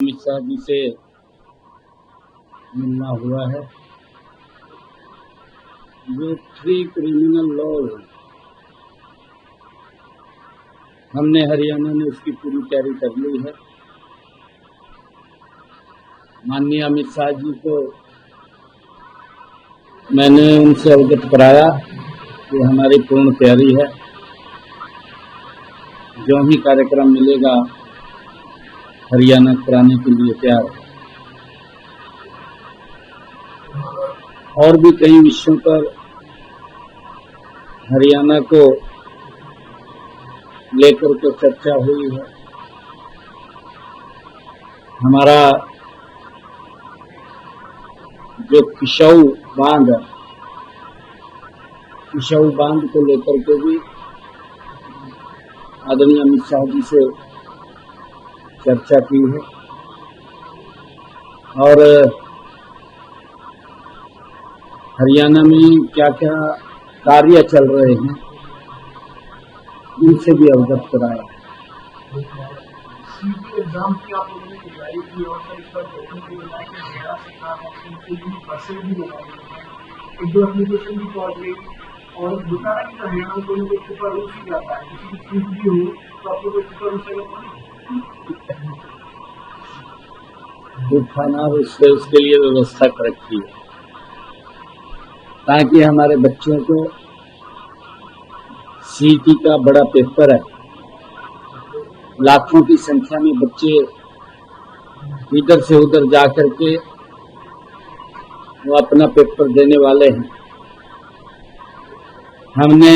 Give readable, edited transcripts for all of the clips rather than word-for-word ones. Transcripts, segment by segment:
अमित शाह जी से मिलना हुआ है। जो 3 क्रिमिनल लॉ है, हमने हरियाणा में उसकी पूरी तैयारी कर ली है। माननीय अमित शाह जी को मैंने उनसे अवगत कराया कि हमारी पूर्ण तैयारी है। जो ही कार्यक्रम मिलेगा हरियाणा कराने के लिए तैयार है। और भी कई विषयों पर हरियाणा को लेकर के चर्चा हुई है। हमारा जो किशऊ बांध है, किशऊ बांध को लेकर के भी आदरणीय अमित शाह जी से चर्चा की है। और हरियाणा में क्या क्या कार्य चल रहे हैं उनसे भी अवगत कराया। एग्जाम की आप लोगों ने तैयारी की और इस पर बसें भी लगाई हैं, एक दो एप्लीकेशन भी पहुंच गई और बताया कि हरियाणा को पेपर रुक ही जाता है, किसी की छूट भी हो तो आप लोग पेपर रुकेगा थाना उसके लिए व्यवस्था कर रखी है ताकि हमारे बच्चों को सीटी का बड़ा पेपर है, लाखों की संख्या में बच्चे इधर से उधर जा करके वो अपना पेपर देने वाले हैं। हमने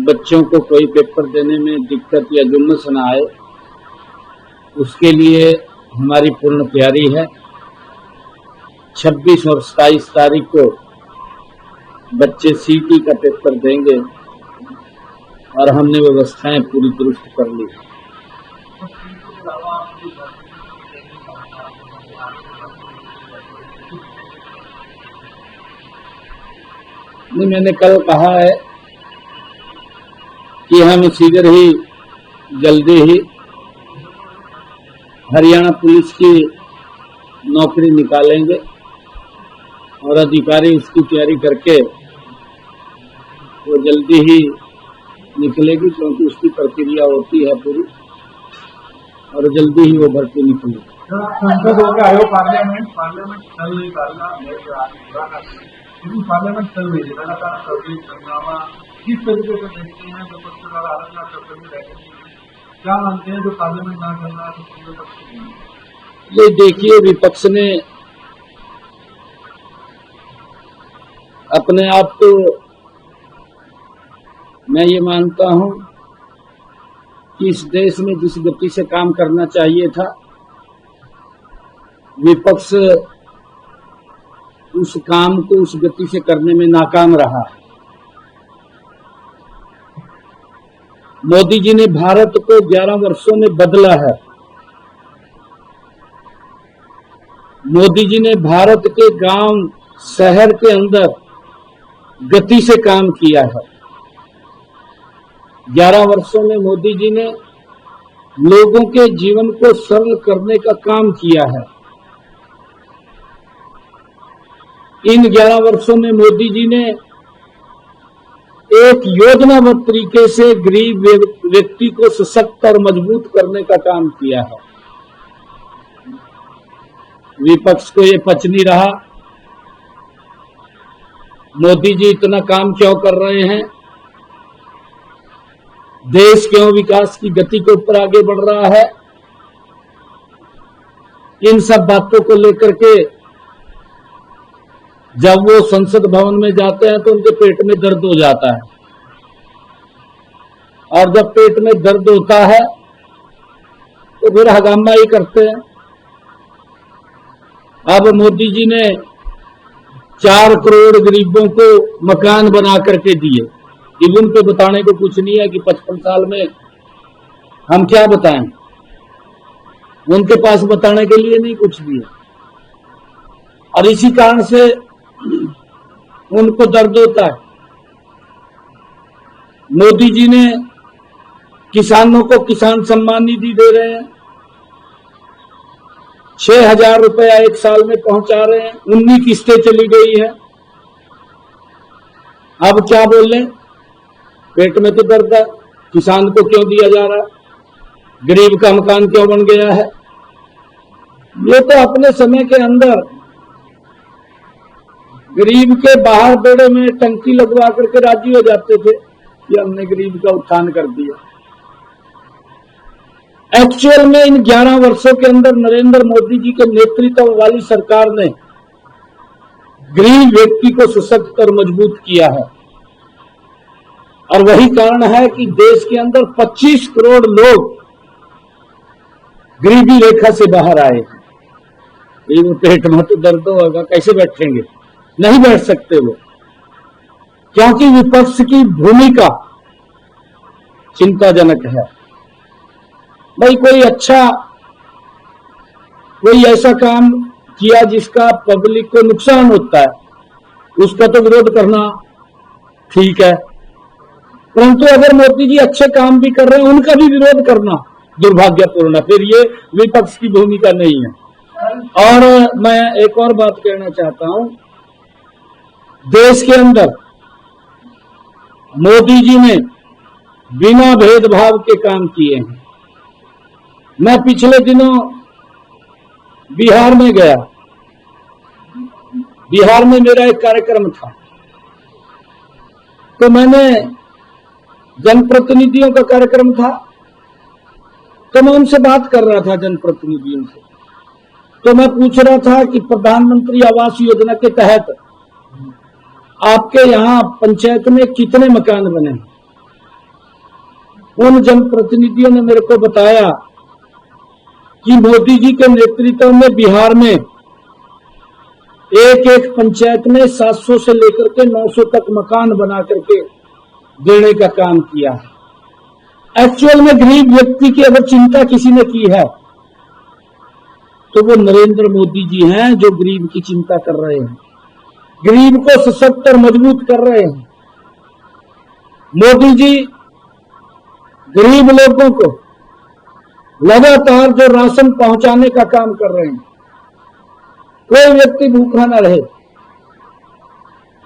बच्चों को कोई पेपर देने में दिक्कत या जुम्मस न आए, उसके लिए हमारी पूर्ण तैयारी है। 26 और 27 तारीख को बच्चे सीटी का पेपर देंगे और हमने व्यवस्थाएं पूरी दुरुस्त कर ली। नहीं, मैंने कल कहा है कि हम शीघ्र ही जल्दी ही हरियाणा पुलिस की नौकरी निकालेंगे और अधिकारी इसकी तैयारी करके वो जल्दी ही निकलेगी, क्योंकि उसकी प्रक्रिया होती है पूरी और जल्दी ही वो भर्ती निकलेगी। संसद हो गया आयोग पार्लियामेंट चल नहीं पाएगा, पार्लियामेंट चल रही है लगातार सर्दी हंगामा किस तरीके से देखते हैं? जो पत्रकार आलोचना करते हुए रहेंगे, क्या मानते हैं जो पार्लियामेंट ना चल रहा है? ये देखिए, विपक्ष ने अपने आप को, मैं ये मानता हूं कि इस देश में जिस गति से काम करना चाहिए था, विपक्ष उस काम को उस गति से करने में नाकाम रहा है। मोदी जी ने भारत को 11 वर्षों में बदला है। मोदी जी ने भारत के गांव शहर के अंदर गति से काम किया है। 11 वर्षों में मोदी जी ने लोगों के जीवन को सरल करने का काम किया है। इन 11 वर्षों में मोदी जी ने एक योजनाबद्ध तरीके से गरीब व्यक्ति को सशक्त और मजबूत करने का काम किया है। विपक्ष को ये पच नहीं रहा, मोदी जी इतना काम क्यों कर रहे हैं, देश क्यों विकास की गति के ऊपर आगे बढ़ रहा है। इन सब बातों को लेकर के जब वो संसद भवन में जाते हैं तो उनके पेट में दर्द हो जाता है, और जब पेट में दर्द होता है तो फिर हंगामा ही करते हैं। अब मोदी जी ने 4 करोड़ गरीबों को मकान बना करके दिए। अब उन पे बताने को कुछ नहीं है कि 55 साल में हम क्या बताएं, उनके पास बताने के लिए नहीं कुछ भी है। और इसी कारण से उनको दर्द होता है। मोदी जी ने किसानों को किसान सम्मान निधि दे रहे हैं, 6,000 रुपया एक साल में पहुंचा रहे हैं, 19 किस्तें चली गई है। अब क्या बोलें, पेट में तो दर्द है। किसान को क्यों दिया जा रहा है, गरीब का मकान क्यों बन गया है। ये तो अपने समय के अंदर गरीब के बाहर बेड़े में टंकी लगवा करके राजी हो जाते थे कि हमने गरीब का उत्थान कर दिया। एक्चुअल में इन 11 वर्षों के अंदर नरेंद्र मोदी जी के नेतृत्व वाली सरकार ने गरीब व्यक्ति को सशक्त और मजबूत किया है, और वही कारण है कि देश के अंदर 25 करोड़ लोग गरीबी रेखा से बाहर आए हैं। वो पेट में तो दर्द होगा, कैसे बैठेंगे, नहीं बैठ सकते वो, क्योंकि विपक्ष की भूमिका चिंताजनक है। भाई कोई ऐसा काम किया जिसका पब्लिक को नुकसान होता है, उसका तो विरोध करना ठीक है, परंतु अगर मोदी जी अच्छे काम भी कर रहे हैं उनका भी विरोध करना दुर्भाग्यपूर्ण है। फिर ये विपक्ष की भूमिका नहीं है। और मैं एक और बात कहना चाहता हूं, देश के अंदर मोदी जी ने बिना भेदभाव के काम किए हैं। मैं पिछले दिनों बिहार में गया, बिहार में मेरा एक कार्यक्रम था, तो मैंने जनप्रतिनिधियों का कार्यक्रम था, तो मैं उनसे बात कर रहा था जनप्रतिनिधियों से। तो मैं पूछ रहा था कि प्रधानमंत्री आवास योजना के तहत आपके यहाँ पंचायत में कितने मकान बने। उन जनप्रतिनिधियों ने मेरे को बताया कि मोदी जी के नेतृत्व में बिहार में एक एक पंचायत में 700 से लेकर के 900 तक मकान बना करके देने का काम किया है। एक्चुअल में गरीब व्यक्ति की अगर चिंता किसी ने की है तो वो नरेंद्र मोदी जी हैं, जो गरीब की चिंता कर रहे हैं, गरीब को सशक्त और मजबूत कर रहे हैं। मोदी जी गरीब लोगों को लगातार जो राशन पहुंचाने का काम कर रहे हैं, कोई व्यक्ति भूखा ना रहे।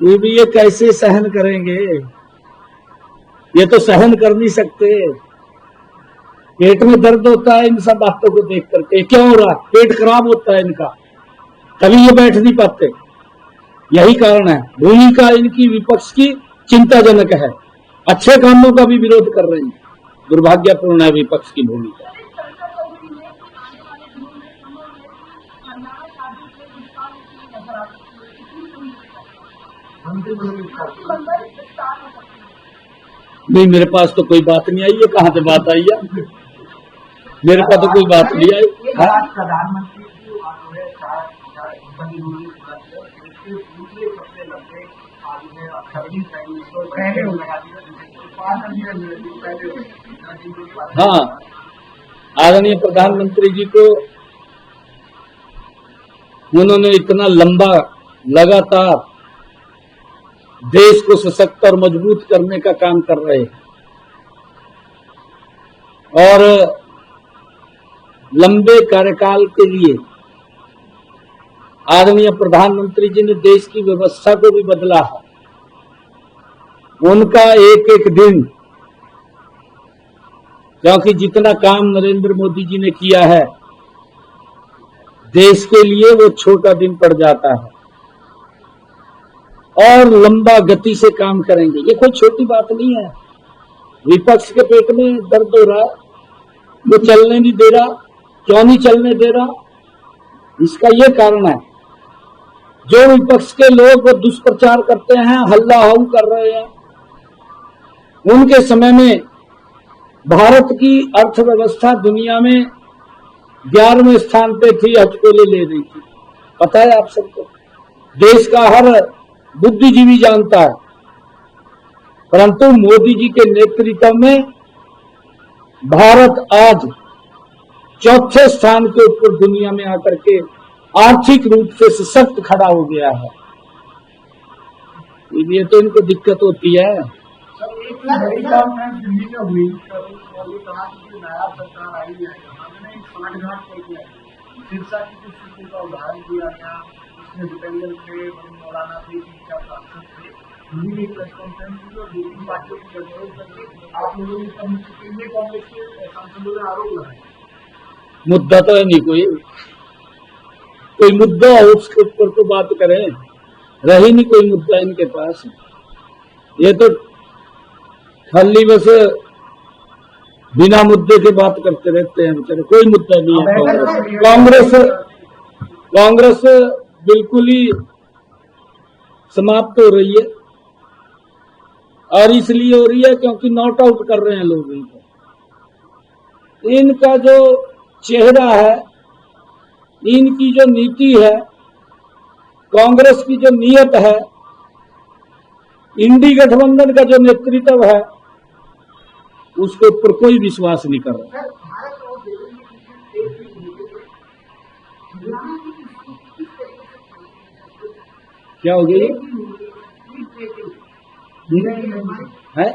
ये भी ये कैसे सहन करेंगे, ये तो सहन कर नहीं सकते। पेट में दर्द होता है इन सब बातों को देख करके। क्यों हो रहा है, पेट खराब होता है इनका, तभी ये बैठ नहीं पाते। यही कारण है, भूमिका इनकी विपक्ष की चिंताजनक है, अच्छे कामों का भी विरोध कर रहे हैं। दुर्भाग्यपूर्ण है विपक्ष की भूमिका। नहीं, मेरे पास तो कोई बात नहीं आई है। कहाँ से बात आई है, मेरे पास तो कोई बात नहीं आई। प्रधानमंत्री हाँ, आदरणीय प्रधानमंत्री जी को उन्होंने इतना लंबा लगातार देश को सशक्त और मजबूत करने का काम कर रहे हैं, और लंबे कार्यकाल के लिए आदरणीय प्रधानमंत्री जी ने देश की व्यवस्था को भी बदला है। उनका एक एक दिन, क्योंकि जितना काम नरेंद्र मोदी जी ने किया है देश के लिए, वो छोटा दिन पड़ जाता है, और लंबा गति से काम करेंगे। ये कोई छोटी बात नहीं है। विपक्ष के पेट में दर्द हो रहा है, वो चलने नहीं दे रहा। क्यों नहीं चलने दे रहा, इसका ये कारण है, जो विपक्ष के लोग दुष्प्रचार करते हैं, हल्ला हऊ कर रहे हैं। उनके समय में भारत की अर्थव्यवस्था दुनिया में 11वें स्थान पे थी, हथकंडे ले रही थी। पता है आप सबको, देश का हर बुद्धिजीवी जानता है। परंतु मोदी जी के नेतृत्व में भारत आज चौथे स्थान के ऊपर दुनिया में आकर के आर्थिक रूप से सशक्त खड़ा हो गया है। ये तो इनको दिक्कत होती है। बड़ी काम दिल्ली में हुई, कहा कि नया सरकार आई है, हमने 60 घाट कर दिया। सिरसा की कुछ सीटों का उदाहरण दिया गया, इसमें डिपेंडेंट थे, मौलाना थे, 3-4 सांसद थे, उन्हीं ने एक प्रेस कॉन्फ्रेंस की और 2-3 पार्टियों की गठबंधन करके आप लोगों ने सब केंद्रीय कांग्रेस के सांसदों ने आरोप लगाए। मुद्दा तो है नहीं, कोई मुद्दा हो उसके ऊपर तो बात करें, रही नहीं कोई मुद्दा इनके पास। ये तो खाली बस बिना मुद्दे के बात करते रहते हैं बेचारे, कोई मुद्दा नहीं है। कांग्रेस बिल्कुल ही समाप्त हो रही है, और इसलिए हो रही है क्योंकि नॉट आउट कर रहे हैं लोग इनको। इनका जो चेहरा है, इनकी जो नीति है, कांग्रेस की जो नीयत है, इंडी गठबंधन का जो नेतृत्व है, उसके ऊपर कोई विश्वास नहीं कर रहा। क्या हो गया है?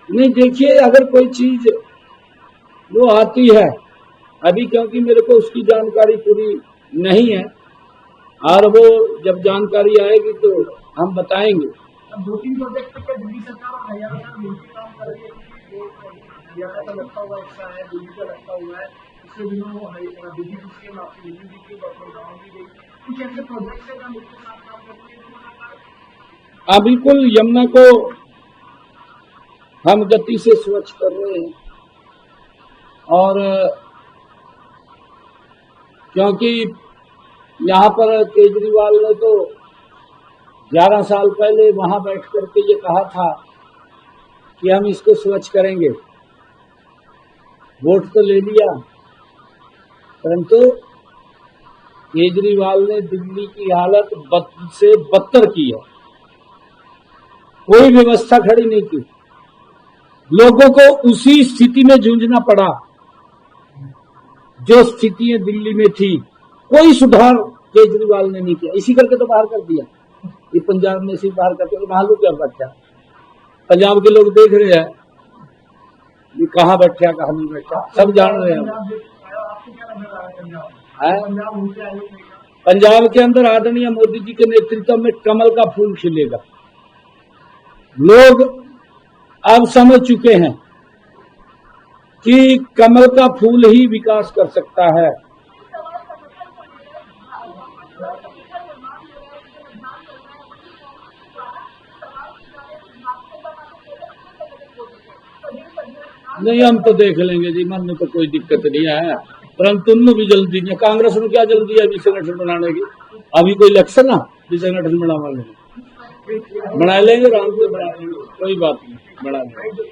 नहीं, देखिए, अगर कोई चीज वो आती है अभी, क्योंकि मेरे को उसकी जानकारी पूरी नहीं है, और वो जब जानकारी आएगी तो हम बताएंगे। 2-3 प्रोजेक्ट पे दिल्ली सरकार और हरियाणा सरकार मिलकर काम कर रही है, हरियाणा का लगता हुआ हिस्सा है, दिल्ली का लगता हुआ है। पिछले दिनों बिजली स्कीम आपकी दिल्ली की डॉक्टर गाँव की गई, कुछ ऐसे प्रोजेक्ट है मिलकर साथ काम करते हैं। हाँ, बिल्कुल, यमुना को हम गति से स्वच्छ कर रहे हैं, और क्योंकि यहाँ पर केजरीवाल ने तो 11 साल पहले वहां बैठ करके ये कहा था कि हम इसको स्वच्छ करेंगे, वोट तो ले लिया, परंतु केजरीवाल ने दिल्ली की हालत बद से बदतर की है। कोई व्यवस्था खड़ी नहीं की, लोगों को उसी स्थिति में जूझना पड़ा जो स्थितियां दिल्ली में थी। कोई सुधार केजरीवाल ने नहीं किया, इसी करके तो बाहर कर दिया। ये पंजाब में इसी बाहर करके तो मालूम क्या बैठा, पंजाब के लोग देख रहे हैं ये कहाँ बैठा कहाँ नहीं बैठा, सब जान रहे हैं। पंजाब के अंदर आदरणीय मोदी जी के नेतृत्व में कमल का फूल खिलेगा। लोग अब समझ चुके हैं कि कमल का फूल ही विकास कर सकता है। नहीं, हम तो देख लेंगे जी, मन में तो कोई दिक्कत नहीं है, परंतु उन्होंने भी जल्दी नहीं, कांग्रेस में क्या जल्दी है अभी संगठन बनाने की? अभी कोई इलेक्शन ना भी संगठन बना लेंगे, आराम से बना लेंगे, कोई बात नहीं, बना लेंगे।